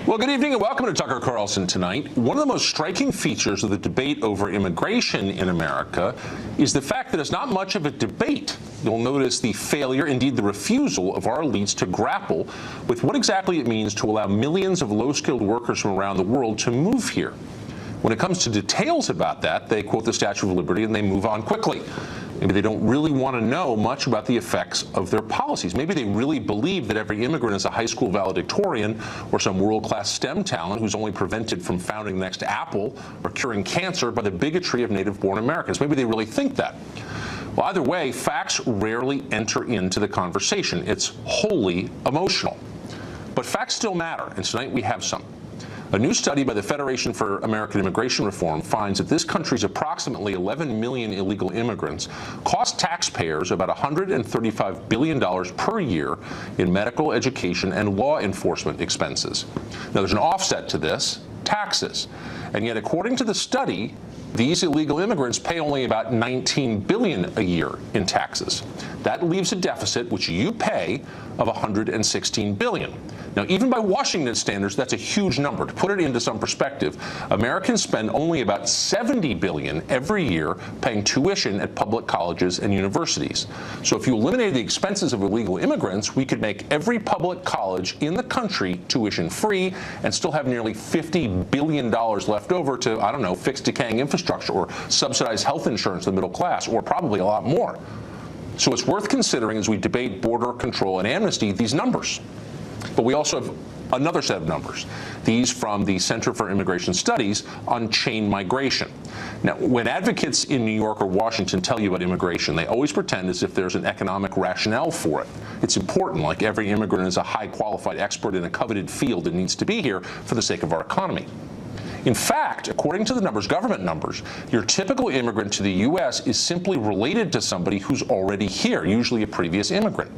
Well, good evening and welcome to Tucker Carlson tonight. One of the most striking features of the debate over immigration in America is the fact that it's not much of a debate. You'll notice the failure, indeed the refusal, of our elites to grapple with what exactly it means to allow millions of low-skilled workers from around the world to move here. When it comes to details about that, they quote the Statue of Liberty and they move on quickly. Maybe they don't really want to know much about the effects of their policies. Maybe they really believe that every immigrant is a high school valedictorian or some world-class STEM talent who's only prevented from founding the next Apple or curing cancer by the bigotry of native-born Americans. Maybe they really think that. Well, either way, facts rarely enter into the conversation. It's wholly emotional. But facts still matter, and tonight we have some. A new study by the Federation for American Immigration Reform finds that this country's approximately 11 million illegal immigrants cost taxpayers about $135 billion per year in medical, education, and law enforcement expenses. Now, there's an offset to this: taxes. And yet, according to the study, these illegal immigrants pay only about $19 billion a year in taxes. That leaves a deficit, which you pay, of $116 billion. Now, even by Washington standards, that's a huge number. To put it into some perspective, Americans spend only about $70 billion every year paying tuition at public colleges and universities. So if you eliminated the expenses of illegal immigrants, we could make every public college in the country tuition-free and still have nearly $50 billion left over to, I don't know, fix decaying infrastructure or subsidize health insurance to the middle class, or probably a lot more. So it's worth considering as we debate border control and amnesty these numbers. But we also have another set of numbers, these from the Center for Immigration Studies on chain migration. Now, when advocates in New York or Washington tell you about immigration, they always pretend as if there's an economic rationale for it. It's important, like every immigrant is a high-qualified expert in a coveted field and needs to be here for the sake of our economy. In fact, according to the numbers, government numbers, your typical immigrant to the U.S. is simply related to somebody who's already here, usually a previous immigrant.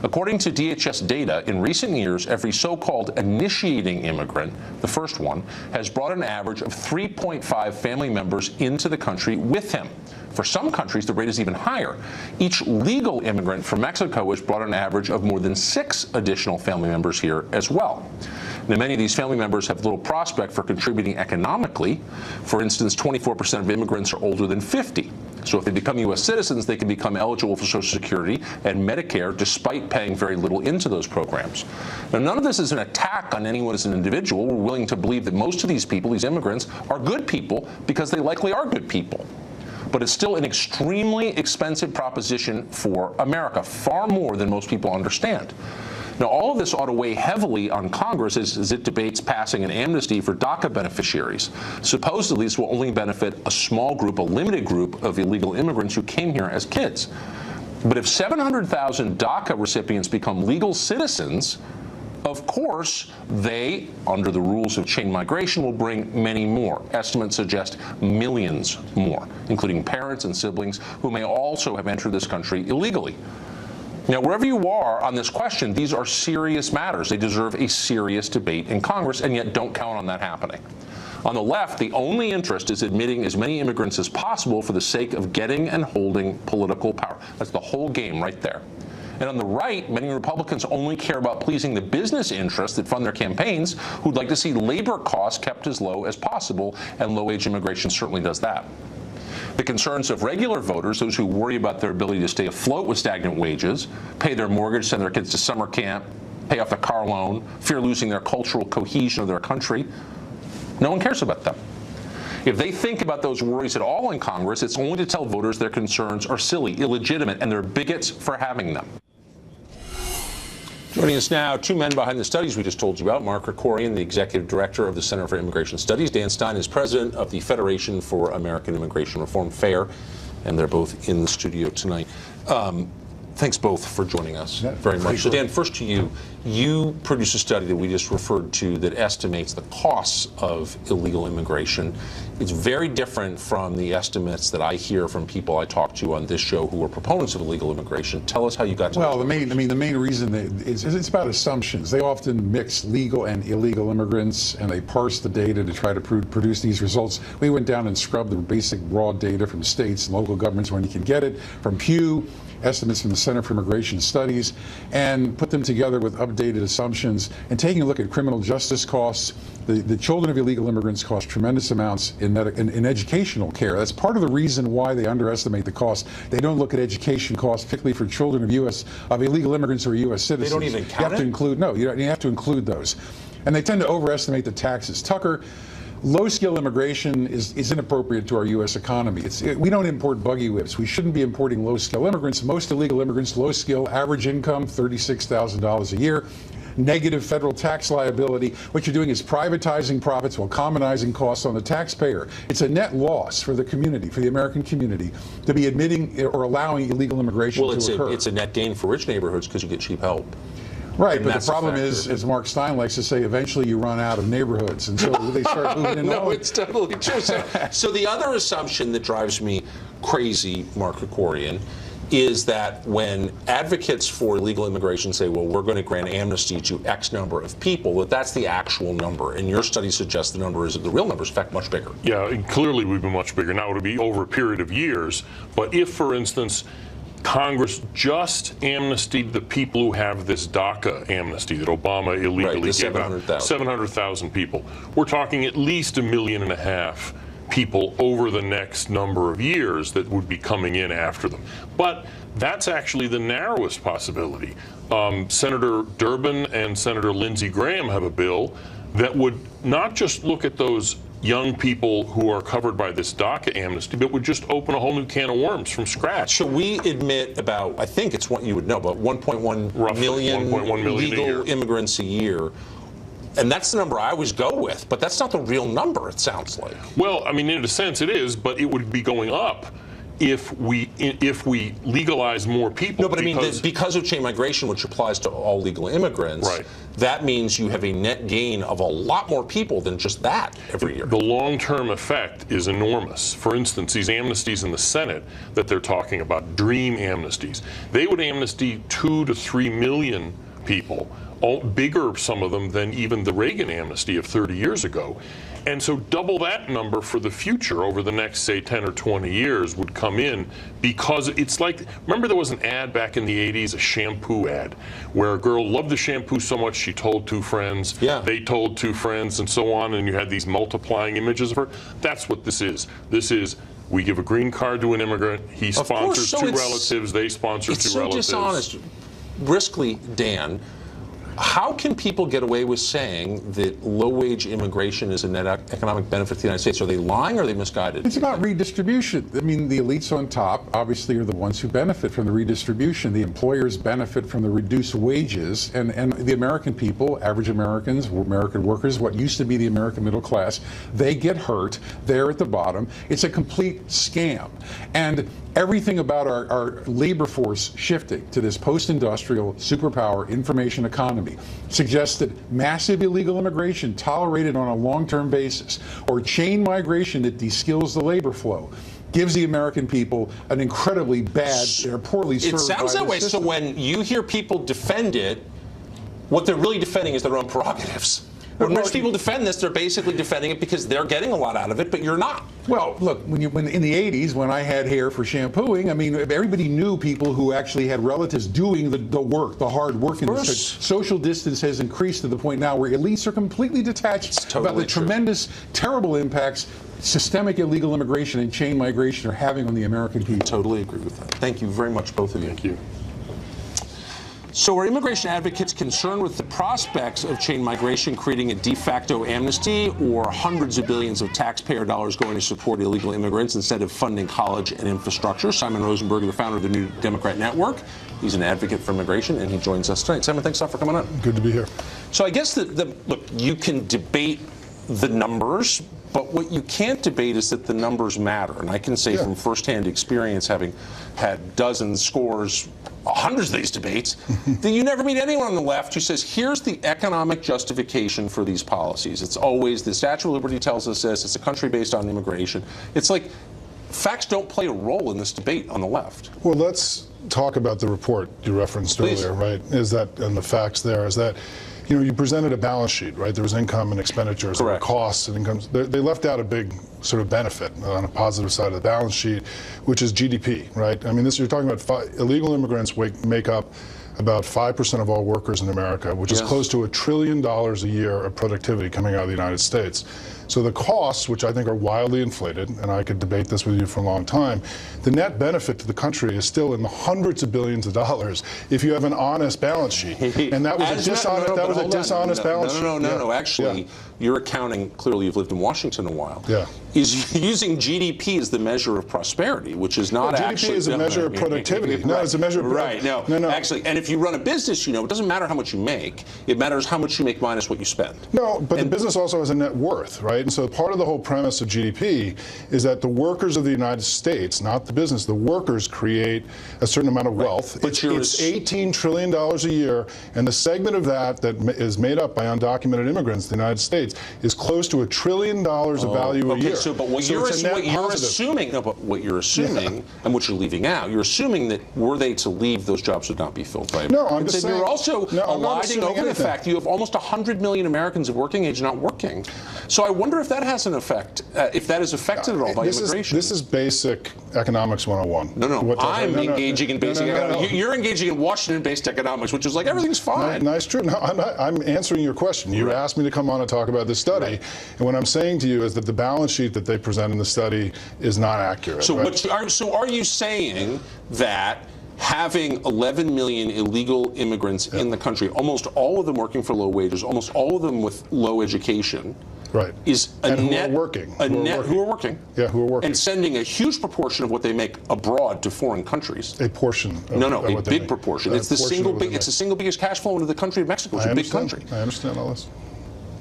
According to DHS data, in recent years, every so-called initiating immigrant, the first one, has brought an average of 3.5 family members into the country with him. For some countries, the rate is even higher. Each legal immigrant from Mexico has brought an average of more than 6 additional family members here as well. Now, many of these family members have little prospect for contributing economically. For instance, 24% of immigrants are older than 50. So if they become U.S. citizens, they can become eligible for Social Security and Medicare despite paying very little into those programs. Now, none of this is an attack on anyone as an individual. We're willing to believe that most of these people, these immigrants, are good people because they likely are good people. But it's still an extremely expensive proposition for America, far more than most people understand. Now, all of this ought to weigh heavily on Congress as it debates passing an amnesty for DACA beneficiaries. Supposedly, this will only benefit a small group, a limited group of illegal immigrants who came here as kids. But if 700,000 DACA recipients become legal citizens, of course, they, under the rules of chain migration, will bring many more. Estimates suggest millions more, including parents and siblings who may also have entered this country illegally. Now, wherever you are on this question, these are serious matters. They deserve a serious debate in Congress, and yet don't count on that happening. On the left, the only interest is admitting as many immigrants as possible for the sake of getting and holding political power. That's the whole game right there. And on the right, many Republicans only care about pleasing the business interests that fund their campaigns, who'd like to see labor costs kept as low as possible, and low-wage immigration certainly does that. The concerns of regular voters, those who worry about their ability to stay afloat with stagnant wages, pay their mortgage, send their kids to summer camp, pay off a car loan, fear losing their cultural cohesion of their country, no one cares about them. If they think about those worries at all in Congress, it's only to tell voters their concerns are silly, illegitimate, and they're bigots for having them. Joining us now, two men behind the studies we just told you about. Mark Krikorian, the executive director of the Center for Immigration Studies. Dan Stein is president of the Federation for American Immigration Reform, FAIR, and they're both in the studio tonight. Thanks both for joining us very much. So Dan, first to you. You produced a study that we just referred to that estimates the costs of illegal immigration. It's very different from the estimates that I hear from people I talk to on this show who are proponents of illegal immigration. Tell us how you got to Well, the main reason is it's about assumptions. They often mix legal and illegal immigrants, and they parse the data to try to produce these results. We went down and scrubbed the basic raw data from states and local governments when you can get it, from Pew, estimates from the Center for Immigration Studies and put them together with updated assumptions and taking a look at criminal justice costs. The children of illegal immigrants cost tremendous amounts in educational care. That's part of the reason why they underestimate the cost. They don't look at education costs, particularly for children of illegal immigrants who are U.S. citizens. They don't even count You have to include, no, you have to include those. And they tend to overestimate the taxes. Tucker, low-skill immigration is inappropriate to our U.S. economy. We don't import buggy whips. We shouldn't be importing low-skill immigrants. Most illegal immigrants, low-skill, average income, $36,000 a year. Negative federal tax liability. What you're doing is privatizing profits while commonizing costs on the taxpayer. It's a net loss for the community, for the American community, to be admitting or allowing illegal immigration to occur. Well, it's a net gain for rich neighborhoods because you get cheap help. Right, but the problem is, as Mark Stein likes to say, eventually you run out of neighborhoods, and so they start moving into No, it's totally true. So the other assumption that drives me crazy, Mark Krikorian, is that when advocates for illegal immigration say, well, we're going to grant amnesty to X number of people, that's the actual number. And your study suggests the real number is, in fact, much bigger. Yeah, and clearly we've been much bigger. Now it'll be over a period of years. But if, for instance, Congress just amnestied the people who have this DACA amnesty that Obama illegally gave out, 700,000 people, we're talking at least 1.5 million people over the next number of years that would be coming in after them. But that's actually the narrowest possibility. Senator Durbin and Senator Lindsey Graham have a bill that would not just look at those young people who are covered by this DACA amnesty, but would just open a whole new can of worms from scratch. So we admit about, I think it's what you would know, about 1.1 million legal immigrants a year. And that's the number I always go with, but that's not the real number, it sounds like. Well, I mean, in a sense it is, but it would be going up if we legalize more people. No, but I mean, because of chain migration, which applies to all legal immigrants, right, that means you have a net gain of a lot more people than just that every year. The long-term effect is enormous. For instance, these amnesties in the Senate that they're talking about, dream amnesties, they would amnesty 2 to 3 million people, bigger, some of them, than even the Reagan amnesty of 30 years ago. And so double that number for the future over the next, say, 10 or 20 years would come in, because it's like, remember there was an ad back in the 80s, a shampoo ad, where a girl loved the shampoo so much she told 2 friends, they told 2 friends, and so on, and you had these multiplying images of her. That's what this is. This is, we give a green card to an immigrant, he sponsors 2 relatives, they sponsor 2 relatives. It's so dishonest. Briskly, Dan, how can people get away with saying that low-wage immigration is a net economic benefit to the United States? Are they lying or are they misguided? It's about redistribution. I mean, the elites on top obviously are the ones who benefit from the redistribution. The employers benefit from the reduced wages, and the American people, average Americans, American workers, what used to be the American middle class, they get hurt. They're at the bottom. It's a complete scam. And everything about our labor force shifting to this post-industrial superpower information economy suggests that massive illegal immigration tolerated on a long-term basis, or chain migration that de-skills the labor flow, gives the American people an incredibly bad, they're poorly served. It sounds that way. So when you hear people defend it, what they're really defending is their own prerogatives. When most people defend this, they're basically defending it because they're getting a lot out of it, but you're not. Well, look, when in the 80s, when I had hair for shampooing, I mean, everybody knew people who actually had relatives doing the work, the hard work. Social distance has increased to the point now where elites are completely detached about the tremendous, terrible impacts systemic illegal immigration and chain migration are having on the American people. Totally agree with that. Thank you very much, both of you. Thank you. So are immigration advocates concerned with the prospects of chain migration creating a de facto amnesty, or hundreds of billions of taxpayer dollars going to support illegal immigrants instead of funding college and infrastructure? Simon Rosenberg, the founder of the New Democrat Network. He's an advocate for immigration, and he joins us tonight. Simon, thanks a lot for coming on. Good to be here. So I guess look, you can debate the numbers, but what you can't debate is that the numbers matter. And I can say from firsthand experience, having had dozens, scores, hundreds of these debates, that you never meet anyone on the left who says, here's the economic justification for these policies. It's always the Statue of Liberty tells us this, it's a country based on immigration. It's like facts don't play a role in this debate on the left. Well, let's talk about the report you referenced earlier, right? Is that, and the facts there, is that, you presented a balance sheet, right? There was income and expenditures, there were Correct. costs and incomes. They left out a big sort of benefit on a positive side of the balance sheet, which is GDP, right? I mean, you're talking about illegal immigrants make up about 5% of all workers in America, which is close to $1 trillion a year of productivity coming out of the United States. So the costs, which I think are wildly inflated, and I could debate this with you for a long time, the net benefit to the country is still in the hundreds of billions of dollars if you have an honest balance sheet. And that was a dishonest balance sheet. No. Actually, your accounting, clearly you've lived in Washington a while, is using GDP as the measure of prosperity, which is not actually... GDP is a measure of productivity. No, it's a measure of... Right, no. Actually, and if you run a business, it doesn't matter how much you make. It matters how much you make minus what you spend. No, but the business also has a net worth, right? And so part of the whole premise of GDP is that the workers of the United States, not the business, the workers create a certain amount of wealth. But it's $18 trillion a year, and the segment of that is made up by undocumented immigrants in the United States is close to $1 trillion of value a year. But what you're assuming, and what you're leaving out, you're assuming that were they to leave, those jobs would not be filled by No, I'm just saying. You're also eliding over the fact you have almost 100 million Americans of working age not working. So I wonder if that has an effect, if that is affected at all by immigration. This is basic economics 101. No, I'm engaging in basic economics. You're engaging in Washington-based economics, which is like everything's fine. Nice, true. No, I'm answering your question. You asked me to come on and talk about this study, and what I'm saying to you is that the balance sheet that they present in the study is not accurate. So, are you saying that having 11 million illegal immigrants in the country, almost all of them working for low wages, almost all of them with low education, is a net who are working, and sending a huge proportion of what they make abroad to foreign countries? A portion. A big proportion. It's the single biggest cash flow into the country of Mexico. It's a big country. I understand all this.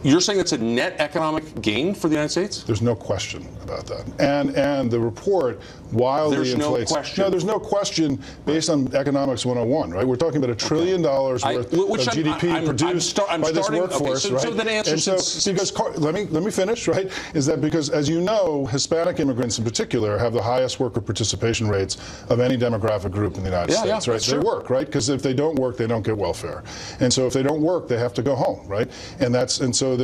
You're saying it's a net economic gain for the United States? There's no question about that. And the report wildly inflates. No question. No, there's no question based on economics 101, right? We're talking about $1 trillion worth of GDP produced by this workforce, right? So that answers. Let me finish, right? Is that because, as you know, Hispanic immigrants in particular have the highest worker participation rates of any demographic group in the United States, right? They work, right? Because if they don't work, they don't get welfare, and so if they don't work, they have to go home, right? So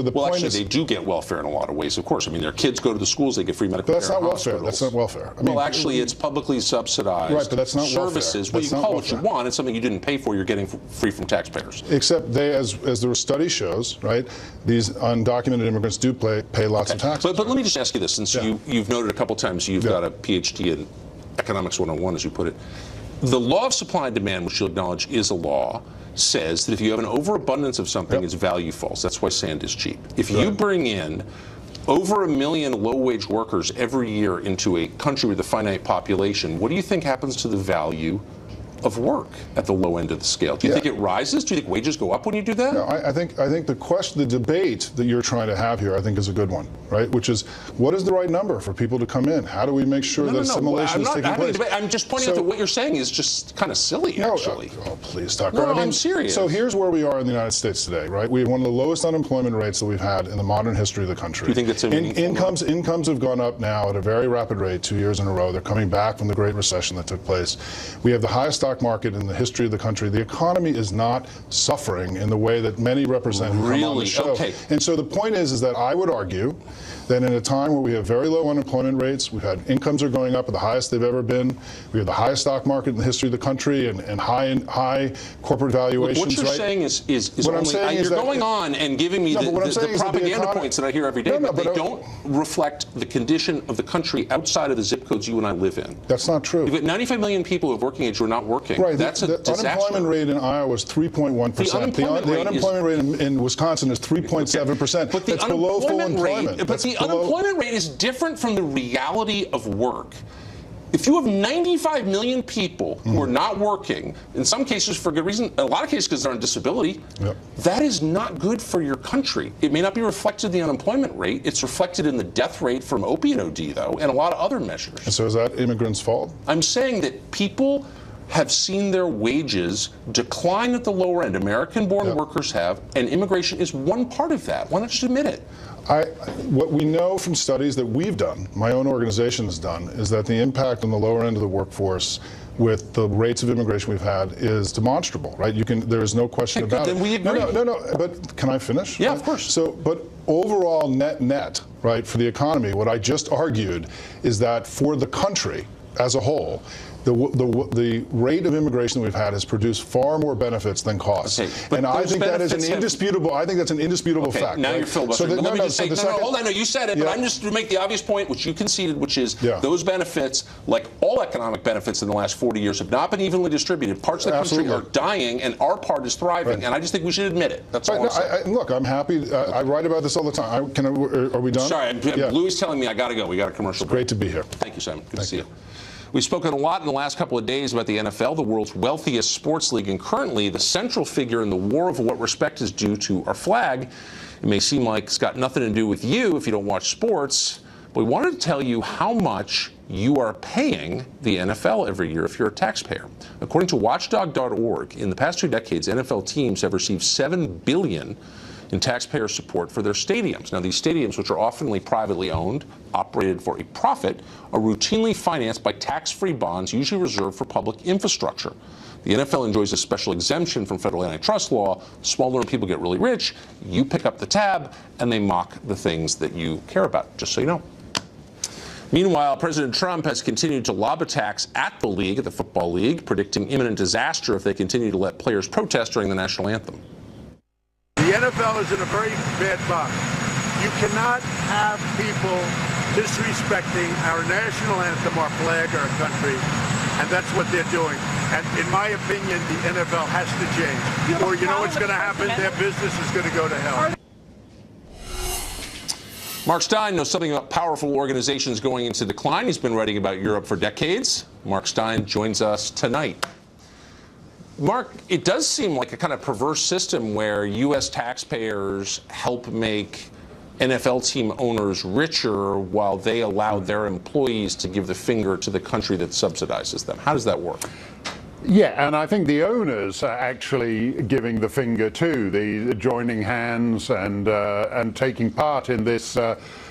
the point is, they do get welfare in a lot of ways, of course. I mean, their kids go to the schools, they get free medical care. That's not welfare. That's not welfare. Actually, it's publicly subsidized but that's not services. Welfare. Well, you can call it what you want. It's something you didn't pay for. You're getting free from taxpayers. Except as the study shows, right, these undocumented immigrants do pay lots of taxes. But let me just ask you this, since you've noted a couple times you've got a PhD in economics 101, as you put it. The law of supply and demand, which you'll acknowledge is a law, says that if you have an overabundance of something, its value falls. That's why sand is cheap. If you bring in over 1 million low-wage workers every year into a country with a finite population, what do you think happens to the value of work at the low end of the scale? Do you think it rises? Do you think wages go up when you do that? No, I think the debate that you're trying to have here, I think, is a good one, right? Which is, what is the right number for people to come in? How do we make sure that assimilation is taking place? I'm just pointing out that what you're saying is just kind of silly, actually. Please, Tucker. No, I'm serious. So here's where we are in the United States today, right? We have one of the lowest unemployment rates that we've had in the modern history of the country. Do you think that's incomes have gone up now at a very rapid rate 2 years in a row. They're coming back from the Great Recession that took place. We have the highest stock market in the history of the country. The economy is not suffering in the way that many represent who come on the show. Okay. And so the point is that I would argue that in a time where we have very low unemployment rates, we've had incomes are going up at the highest they've ever been, we have the highest stock market in the history of the country, and high corporate valuations. What you're saying is you're going on and giving me the propaganda points that I hear every day, but they don't reflect the condition of the country outside of the zip codes you and I live in. That's not true. You've got 95 million people of working age who are not working. Right. That's a disaster. The unemployment rate in Iowa is 3.1%. The unemployment rate in Wisconsin is 3.7%. But that's below full employment. The unemployment rate is different from the reality of work. If you have 95 million people who are not working, in some cases for good reason, in a lot of cases because they're on disability, that is not good for your country. It may not be reflected in the unemployment rate. It's reflected in the death rate from opiate OD, though, and a lot of other measures. And so is that immigrants' fault? I'm saying that people have seen their wages decline at the lower end. American-born workers have, and immigration is one part of that. Why not just admit it? What we know from studies that we've done, my own organization has done, is that the impact on the lower end of the workforce with the rates of immigration we've had is demonstrable, right? There is no question about it. Then we agree. No, but can I finish? Yeah, of course. So, but overall net, right, for the economy, what I just argued is that for the country as a whole, the rate of immigration that we've had has produced far more benefits than costs. Okay, and I think that is an indisputable. I think that's an indisputable fact. Now right? you're filibustering. Let me just say, hold on. No, you said it, yeah. but I'm just to make the obvious point, which you conceded, which is yeah. those benefits, like all economic benefits in the last 40 years, have not been evenly distributed. Parts of the country are dying, and our part is thriving. Right. And I just think we should admit it. That's all I'm saying. Look, I'm happy. I write about this all the time. Are we done? Sorry, yeah. Louis telling me I got to go. We got a commercial break. Great to be here. Thank you, Simon. Good to see you. We've spoken a lot in the last couple of days about the NFL, the world's wealthiest sports league, and currently the central figure in the war of what respect is due to our flag. It may seem like it's got nothing to do with you if you don't watch sports, but we wanted to tell you how much you are paying the NFL every year if you're a taxpayer. According to watchdog.org, in the past 2 decades, NFL teams have received $7 billion in taxpayer support for their stadiums. Now, these stadiums, which are often privately owned, operated for a profit, are routinely financed by tax-free bonds, usually reserved for public infrastructure. The NFL enjoys a special exemption from federal antitrust law. Small number of people get really rich, you pick up the tab, and they mock the things that you care about, just so you know. Meanwhile, President Trump has continued to lob attacks at the league, at the Football League, predicting imminent disaster if they continue to let players protest during the national anthem. The NFL is in a very bad box. You cannot have people disrespecting our national anthem, our flag, our country, and that's what they're doing. And in my opinion, the NFL has to change. Or you know what's going to happen? Their business is going to go to hell. Mark Stein knows something about powerful organizations going into decline. He's been writing about Europe for decades. Mark Stein joins us tonight. Mark, it does seem like a kind of perverse system where U.S. taxpayers help make NFL team owners richer while they allow their employees to give the finger to the country that subsidizes them. How does that work? Yeah, and I think the owners are actually giving the finger too, the joining hands and taking part in this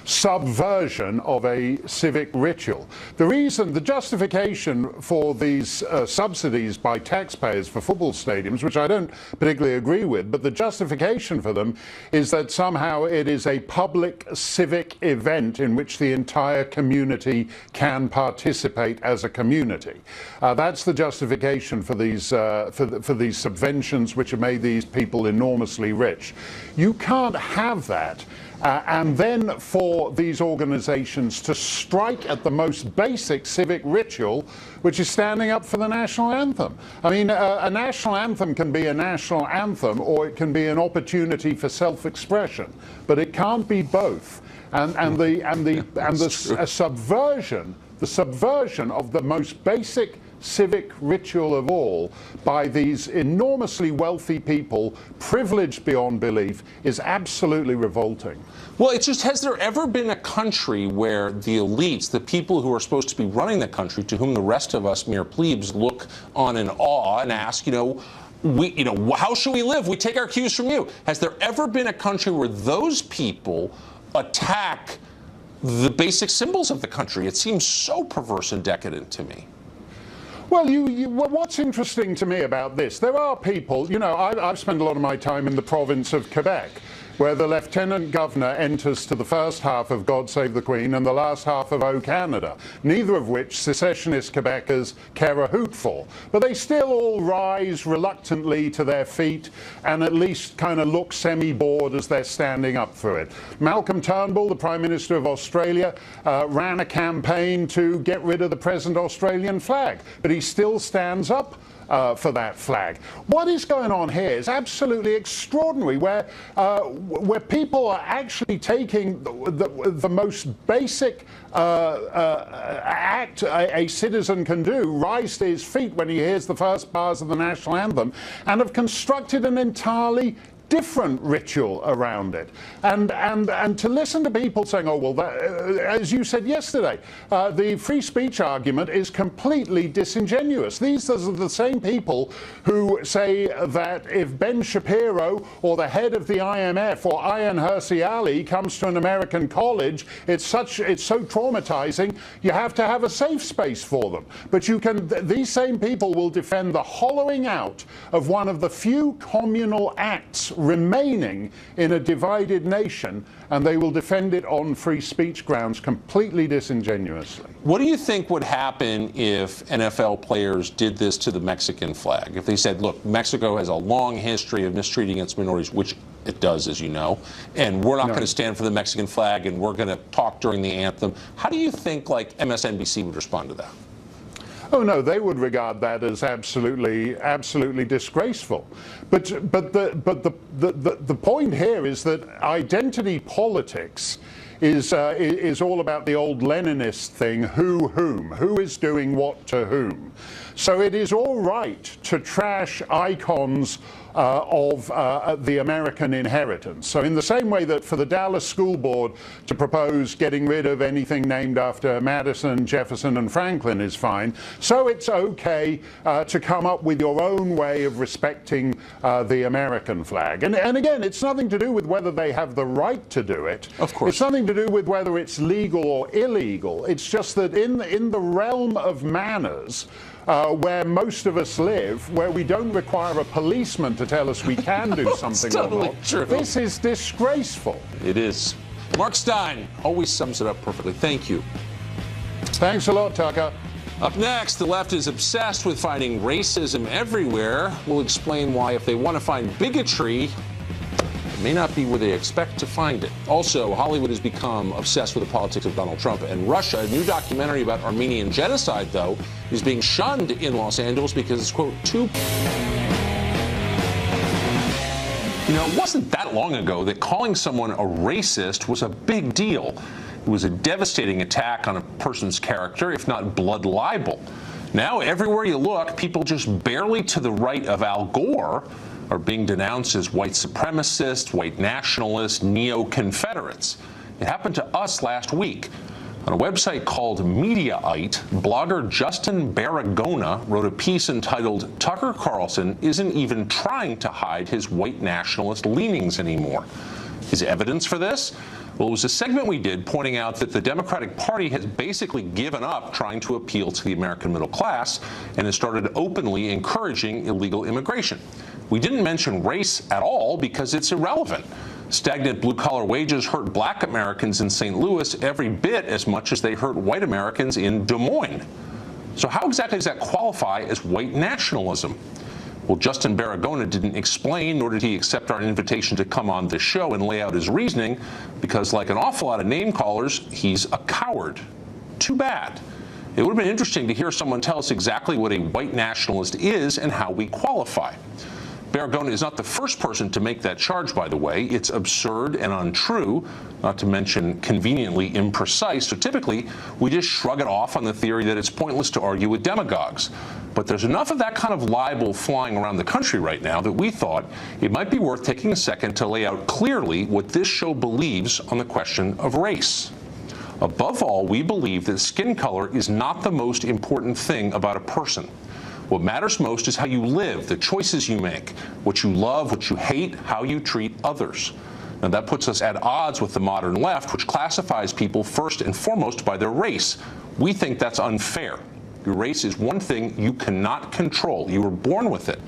subversion of a civic ritual. The justification for these subsidies by taxpayers for football stadiums, which I don't particularly agree with, but the justification for them is that somehow it is a public civic event in which the entire community can participate as a community. That's the justification for these subventions which have made these people enormously rich. You can't have that. And then for these organizations to strike at the most basic civic ritual, which is standing up for the national anthem. I mean, a national anthem can be a national anthem, or it can be an opportunity for self-expression, but it can't be both. The subversion of the most basic civic ritual of all by these enormously wealthy people, privileged beyond belief, is absolutely revolting. Well, it's just, has there ever been a country where the elites, the people who are supposed to be running the country, to whom the rest of us mere plebes look on in awe and ask, how should we live? We take our cues from you. Has there ever been a country where those people attack the basic symbols of the country? It seems so perverse and decadent to me. Well, what's interesting to me about this, there are people, I've spent a lot of my time in the province of Quebec, where the Lieutenant Governor enters to the first half of God Save the Queen and the last half of O Canada, neither of which secessionist Quebecers care a hoot for. But they still all rise reluctantly to their feet and at least kind of look semi-bored as they're standing up for it. Malcolm Turnbull, the Prime Minister of Australia, ran a campaign to get rid of the present Australian flag, but he still stands up for that flag. What is going on here is absolutely extraordinary, where people are actually taking the most basic act a citizen can do, rise to his feet when he hears the first bars of the national anthem, and have constructed an entirely different ritual around it. And to listen to people saying, oh, well, that, as you said yesterday, the free speech argument is completely disingenuous. These are the same people who say that if Ben Shapiro or the head of the IMF or Ayaan Hirsi Ali comes to an American college, it's so traumatizing, you have to have a safe space for them. But these same people will defend the hollowing out of one of the few communal acts remaining in a divided nation, and they will defend it on free speech grounds completely disingenuously. What do you think would happen if NFL players did this to the Mexican flag? If they said, look, Mexico has a long history of mistreating its minorities, which it does, as you know, and we're not going to stand for the Mexican flag, and we're going to talk during the anthem. How do you think, like, MSNBC would respond to that? Oh no, they would regard that as absolutely disgraceful. But the point here is that identity politics is all about the old Leninist thing: who is doing what to whom. So it is all right to trash icons of the American inheritance. So in the same way that for the Dallas School Board to propose getting rid of anything named after Madison, Jefferson, and Franklin is fine, so it's okay to come up with your own way of respecting the American flag. And again, it's nothing to do with whether they have the right to do it. Of course. It's nothing to do with whether it's legal or illegal. It's just that in the realm of manners, where most of us live, where we don't require a policeman to tell us we can do something totally or not, true. This is disgraceful. It is. Mark Stein always sums it up perfectly. Thank you. Thanks a lot, Tucker. Up next, the left is obsessed with finding racism everywhere. We'll explain why, if they want to find bigotry, it may not be where they expect to find it. Also, Hollywood has become obsessed with the politics of Donald Trump and Russia. A new documentary about Armenian genocide, though, is being shunned in Los Angeles because it's, quote, too... You know, it wasn't that long ago that calling someone a racist was a big deal. It was a devastating attack on a person's character, if not blood libel. Now, everywhere you look, people just barely to the right of Al Gore are being denounced as white supremacists, white nationalists, neo-Confederates. It happened to us last week. On a website called Mediaite, blogger Justin Baragona wrote a piece entitled "Tucker Carlson Isn't Even Trying to Hide His White Nationalist Leanings Anymore." Is evidence for this? Well, it was a segment we did pointing out that the Democratic Party has basically given up trying to appeal to the American middle class and has started openly encouraging illegal immigration. We didn't mention race at all because it's irrelevant. Stagnant blue-collar wages hurt black Americans in St. Louis every bit as much as they hurt white Americans in Des Moines. So how exactly does that qualify as white nationalism? Well, Justin Baragona didn't explain, nor did he accept our invitation to come on the show and lay out his reasoning, because like an awful lot of name-callers, he's a coward. Too bad. It would have been interesting to hear someone tell us exactly what a white nationalist is and how we qualify. Baragona is not the first person to make that charge, by the way. It's absurd and untrue, not to mention conveniently imprecise, so typically we just shrug it off on the theory that it's pointless to argue with demagogues. But there's enough of that kind of libel flying around the country right now that we thought it might be worth taking a second to lay out clearly what this show believes on the question of race. Above all, we believe that skin color is not the most important thing about a person. What matters most is how you live, the choices you make, what you love, what you hate, how you treat others. Now that puts us at odds with the modern left, which classifies people first and foremost by their race. We think that's unfair. Your race is one thing you cannot control. You were born with it.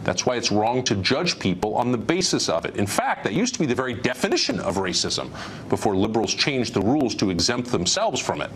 That's why it's wrong to judge people on the basis of it. In fact, that used to be the very definition of racism before liberals changed the rules to exempt themselves from it.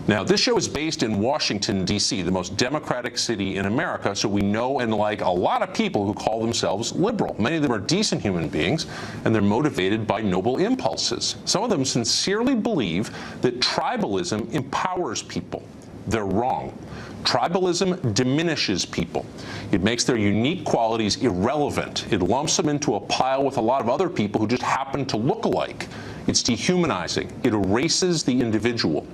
Now, this show is based in Washington, D.C., the most democratic city in America, so we know and like a lot of people who call themselves liberal. Many of them are decent human beings, and they're motivated by noble impulses. Some of them sincerely believe that tribalism empowers people. They're wrong. Tribalism diminishes people. It makes their unique qualities irrelevant. It lumps them into a pile with a lot of other people who just happen to look alike. It's dehumanizing. It erases the individual.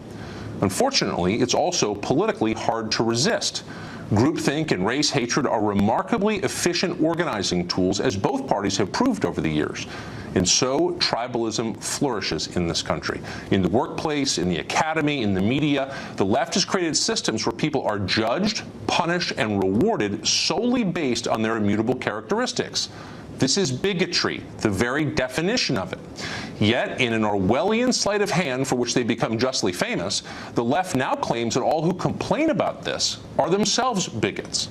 Unfortunately, it's also politically hard to resist. Groupthink and race hatred are remarkably efficient organizing tools, as both parties have proved over the years. And so tribalism flourishes in this country. In the workplace, in the academy, in the media, the left has created systems where people are judged, punished, and rewarded solely based on their immutable characteristics. This is bigotry, the very definition of it. Yet, in an Orwellian sleight of hand for which they become justly famous, the left now claims that all who complain about this are themselves bigots.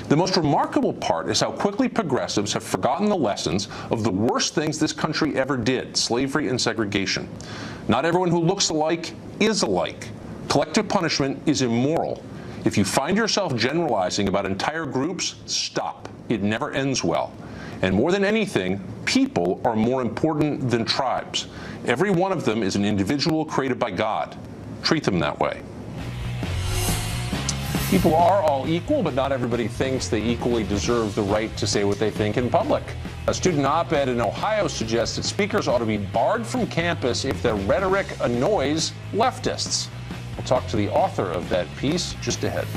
The most remarkable part is how quickly progressives have forgotten the lessons of the worst things this country ever did, slavery and segregation. Not everyone who looks alike is alike. Collective punishment is immoral. If you find yourself generalizing about entire groups, stop. It never ends well. And more than anything, people are more important than tribes. Every one of them is an individual created by God. Treat them that way. People are all equal, but not everybody thinks they equally deserve the right to say what they think in public. A student op-ed in Ohio suggests that speakers ought to be barred from campus if their rhetoric annoys leftists. We'll talk to the author of that piece just ahead.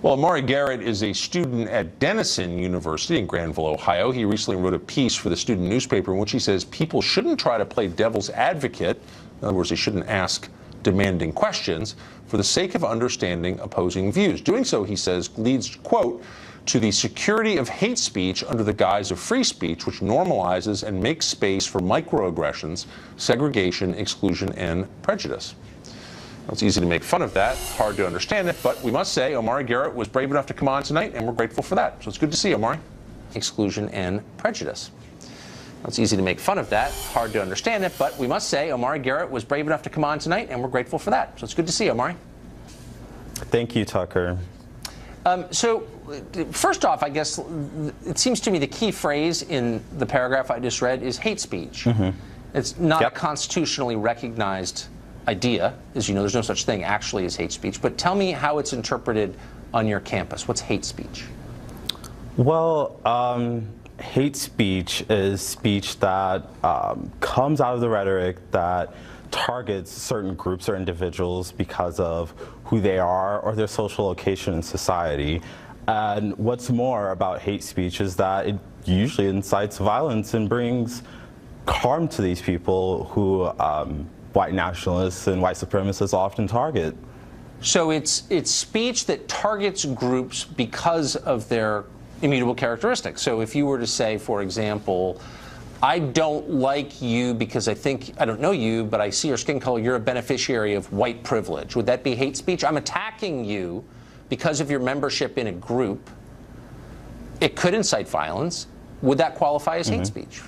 Well, Amari Garrett is a student at Denison University in Granville, Ohio. He recently wrote a piece for the student newspaper in which he says people shouldn't try to play devil's advocate. In other words, they shouldn't ask demanding questions for the sake of understanding opposing views. Doing so, he says, leads, quote, to the security of hate speech under the guise of free speech, which normalizes and makes space for microaggressions, segregation, exclusion, and prejudice. It's easy to make fun of that, hard to understand it, but we must say Amari Garrett was brave enough to come on tonight, and we're grateful for that. So it's good to see you, Amari. Exclusion and prejudice. It's easy to make fun of that, hard to understand it, but we must say Amari Garrett was brave enough to come on tonight, and we're grateful for that. So it's good to see you, Amari. Thank you, Tucker. So first off, I guess it seems to me the key phrase in the paragraph I just read is hate speech. It's not a constitutionally recognized idea. As you know, there's no such thing actually as hate speech. But tell me how it's interpreted on your campus. What's hate speech? Well, hate speech is speech that comes out of the rhetoric that targets certain groups or individuals because of who they are or their social location in society. And what's more about hate speech is that it usually incites violence and brings harm to these people who white nationalists and white supremacists often target. So it's speech that targets groups because of their immutable characteristics. So if you were to say, for example, I don't like you because I don't know you, but I see your skin color, you're a beneficiary of white privilege. Would that be hate speech? I'm attacking you because of your membership in a group. It could incite violence. Would that qualify as hate speech?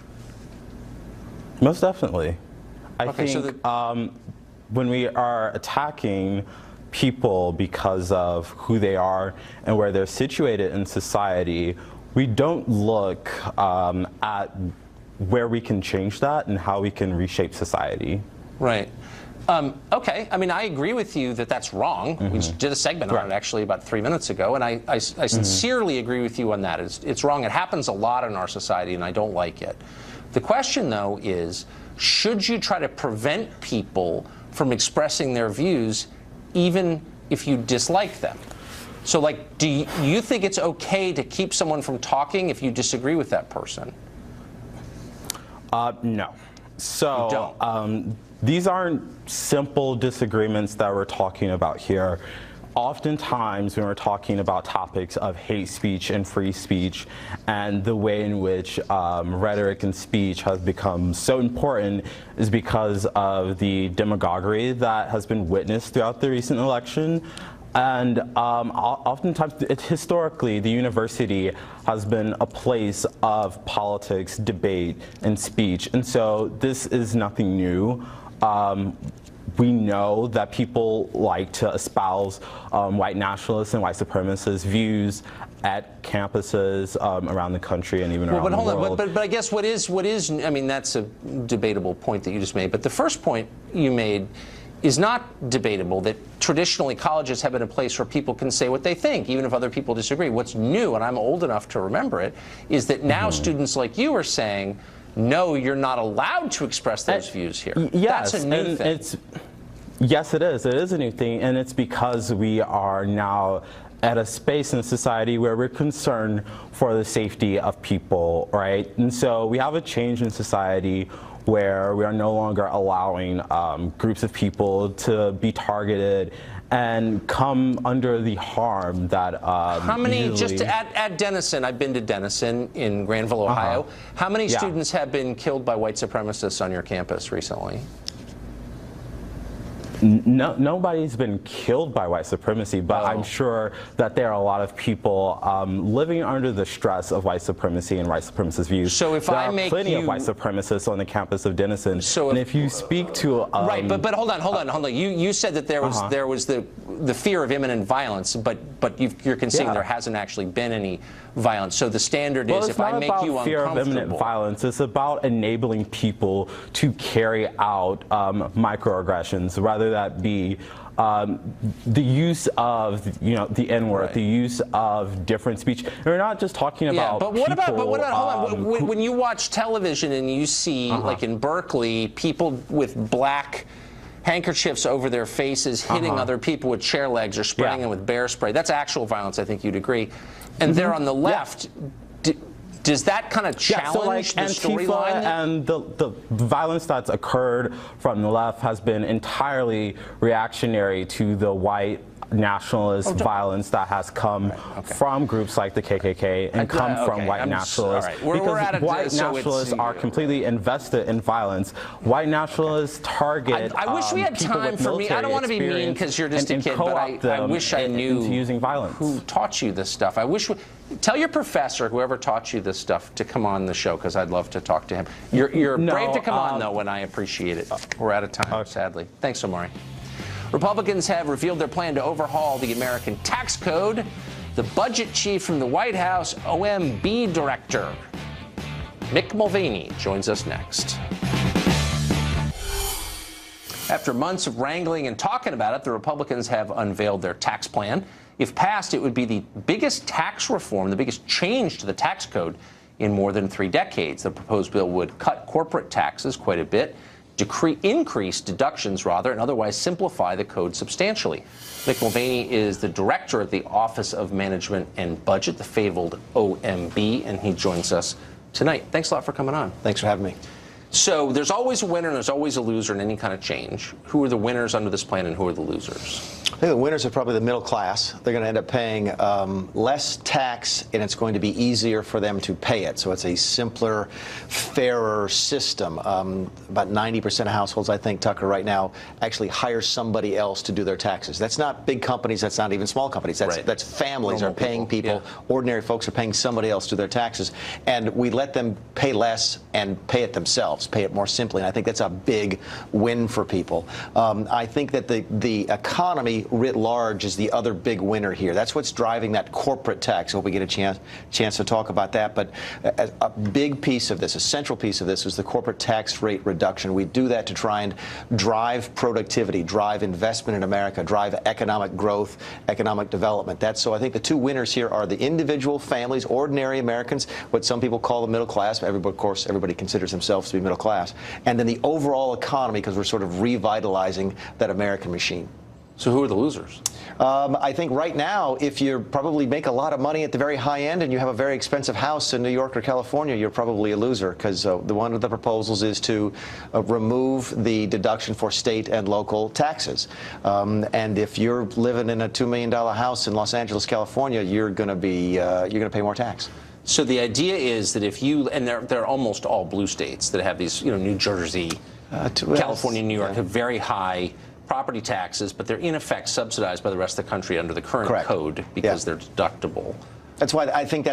Most definitely. I think so when we are attacking people because of who they are and where they're situated in society, we don't look at where we can change that and how we can reshape society. Right. Okay. I mean, I agree with you that that's wrong. We just did a segment on it actually about 3 minutes ago, and I sincerely agree with you on that. It's wrong. It happens a lot in our society, and I don't like it. The question, though, is should you try to prevent people from expressing their views even if you dislike them? So, like, do you think it's okay to keep someone from talking if you disagree with that person? No. So, You don't? These aren't simple disagreements that we're talking about here. Oftentimes, when we're talking about topics of hate speech and free speech and the way in which rhetoric and speech has become so important is because of the demagoguery that has been witnessed throughout the recent election. And oftentimes, historically, the university has been a place of politics, debate, and speech. And so this is nothing new. We know that people like to espouse white nationalists and white supremacist views at campuses around the country and even around the world. But I guess what is, I mean, that's a debatable point that you just made. But the first point you made is not debatable, that traditionally colleges have been a place where people can say what they think, even if other people disagree. What's new, and I'm old enough to remember it, is that now students like you are saying, no, you're not allowed to express those views here. Yes, that's a new thing. Yes, it is. It is a new thing, and it's because we are now at a space in society where we're concerned for the safety of people, right? And so we have a change in society where we are no longer allowing groups of people to be targeted and come under the harm that how many, just at Denison, I've been to Denison in Granville, Ohio. How many students have been killed by white supremacists on your campus recently? No, nobody's been killed by white supremacy, but I'm sure that there are a lot of people living under the stress of white supremacy and white supremacist views. So if there I are make plenty you of white supremacists on the campus of Denison, so and if you speak to right, but hold on. You said that there was the fear of imminent violence, but you're conceding there hasn't actually been any violence. So the standard is if I make you uncomfortable. It's not about fear of imminent violence. It's about enabling people to carry out microaggressions, rather that be the use of the N-word, the use of different speech. And we're not just talking about. But what about? Hold on. When you watch television and you see, like in Berkeley, people with black handkerchiefs over their faces hitting other people with chair legs or spraying them with bear spray. That's actual violence. I think you'd agree. And there on the left. Does that kind of challenge the storyline? And the violence that's occurred from the left has been entirely reactionary to the white nationalist violence that has come from groups like the KKK and come from white nationalists. Because white nationalists are completely invested in violence. White nationalists target. I wish we had time for me. I don't want to be mean because you're just a kid, but I wish I knew using violence. Who taught you this stuff. I wish. Tell your professor, whoever taught you this stuff, to come on the show because I'd love to talk to him. You're brave to come on though, and I appreciate it. We're out of time, sadly. Thanks, Omari. Republicans have revealed their plan to overhaul the American tax code. The budget chief from the White House, OMB director, Mick Mulvaney, joins us next. After months of wrangling and talking about it, the Republicans have unveiled their tax plan. If passed, it would be the biggest tax reform, the biggest change to the tax code in more than 3 decades. The proposed bill would cut corporate taxes quite a bit, increase deductions, rather, and otherwise simplify the code substantially. Mick Mulvaney is the director of the Office of Management and Budget, the fabled OMB, and he joins us tonight. Thanks a lot for coming on. Thanks for having me. So there's always a winner and there's always a loser in any kind of change. Who are the winners under this plan and who are the losers? I think the winners are probably the middle class. They're going to end up paying less tax, and it's going to be easier for them to pay it. So it's a simpler, fairer system. About 90% of households, I think, Tucker, right now actually hire somebody else to do their taxes. That's not big companies. That's not even small companies. That's families are paying people. Ordinary folks are paying somebody else to do their taxes. And we let them pay less and pay it themselves, pay it more simply. And I think that's a big win for people. I think that the economy writ large is the other big winner here. That's what's driving that corporate tax. I hope we get a chance to talk about that. But a big piece of this, a central piece of this, is the corporate tax rate reduction. We do that to try and drive productivity, drive investment in America, drive economic growth, economic development. So I think the two winners here are the individual families, ordinary Americans, what some people call the middle class. Everybody, of course, everybody considers themselves to be middle class. And then the overall economy, because we're sort of revitalizing that American machine. So who are the losers? I think right now, if you probably make a lot of money at the very high end and you have a very expensive house in New York or California, you're probably a loser, because one of the proposals is to remove the deduction for state and local taxes. And if you're living in a $2 million house in Los Angeles, California, you're going to pay more tax. So the idea is that if you, and they're almost all blue states that have these, New Jersey, California, New York have very high property taxes, but they're in effect subsidized by the rest of the country under the current code because they're deductible. That's why I think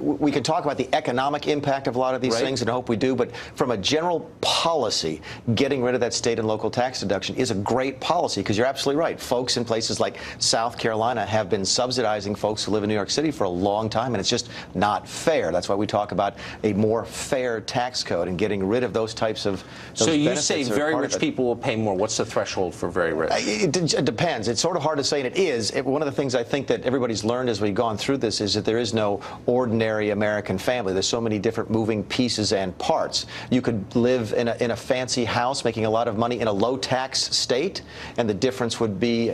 we could talk about the economic impact of a lot of these things, and I hope we do, but from a general policy, getting rid of that state and local tax deduction is a great policy, because you're absolutely right. Folks in places like South Carolina have been subsidizing folks who live in New York City for a long time, and it's just not fair. That's why we talk about a more fair tax code and getting rid of those types of So you say very rich people will pay more. What's the threshold for very rich? It depends. It's sort of hard to say, and it is. One of the things I think that everybody's learned as we've gone through this is is that there is no ordinary American family. There's so many different moving pieces and parts. You could live in a fancy house making a lot of money in a low-tax state, and the difference would be,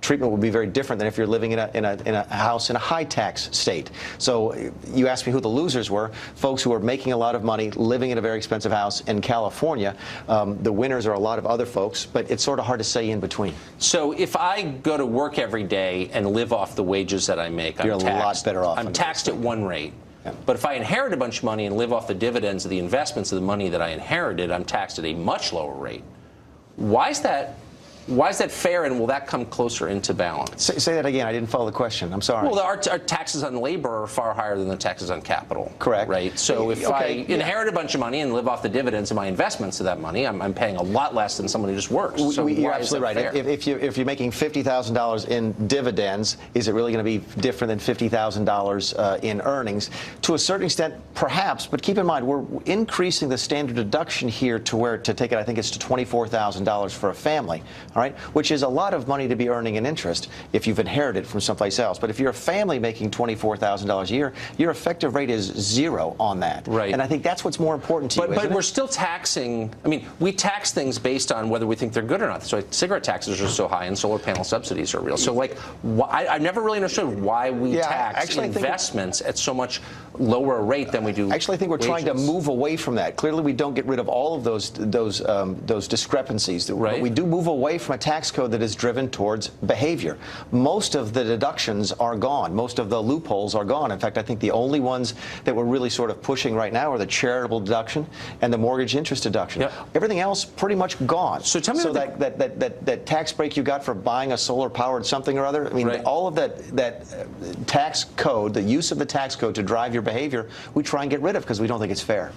treatment would be very different than if you're living in a house in a high-tax state. So you asked me who the losers were. Folks who are making a lot of money, living in a very expensive house in California. The winners are a lot of other folks, but it's sort of hard to say in between. So if I go to work every day and live off the wages that I make, you're a lot better off. I'm taxed at one rate. Yeah. But if I inherit a bunch of money and live off the dividends of the investments of the money that I inherited, I'm taxed at a much lower rate. Why is that? Why is that fair, and will that come closer into balance? Say that again. I didn't follow the question. I'm sorry. Well, our taxes on labor are far higher than the taxes on capital. Correct. Right? So if I inherit a bunch of money and live off the dividends of my investments of that money, I'm paying a lot less than someone who just works. So you're absolutely right. If you're making $50,000 in dividends, is it really going to be different than $50,000 in earnings? To a certain extent, perhaps, but keep in mind, we're increasing the standard deduction here to take it, I think it's to $24,000 for a family. All right, which is a lot of money to be earning in interest if you've inherited from someplace else. But if you're a family making $24,000 a year, your effective rate is 0 on that. Right. And I think that's what's more important to you. But we're still taxing. I mean, we tax things based on whether we think they're good or not. So cigarette taxes are so high, and solar panel subsidies are real. So like, I never really understood why we tax investments at so much lower rate than we do. Actually, I think we're trying to move away from that. Clearly, we don't get rid of all of those discrepancies. Right. But we do move away from a tax code that is driven towards behavior. Most of the deductions are gone. Most of the loopholes are gone. In fact, I think the only ones that we're really sort of pushing right now are the charitable deduction and the mortgage interest deduction. Yep. Everything else pretty much gone. So tell me that tax break you got for buying a solar-powered something or other, I mean, all of that tax code, the use of the tax code to drive your behavior, we try and get rid of because we don't think it's fair.